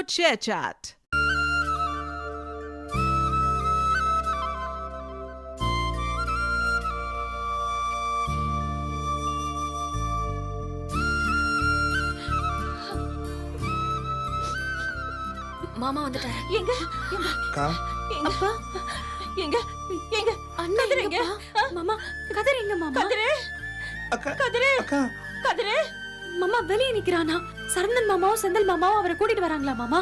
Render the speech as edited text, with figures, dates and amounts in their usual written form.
Share Chat. மாமா வந்துட்டாரு. எங்க அக்கா அப்பா எங்க எங்க அண்ணா கதிரேங்க மாமா கதிர் எங்க மாமா? கதிரே அக்கா கதிரே அக்கா கதிரே மாமா வெளியே நிக்கிறானா? சரந்தன் மாமாவும் செந்தில் மாமாவும் அவரை கூட்டிட்டு வராங்களா மாமா?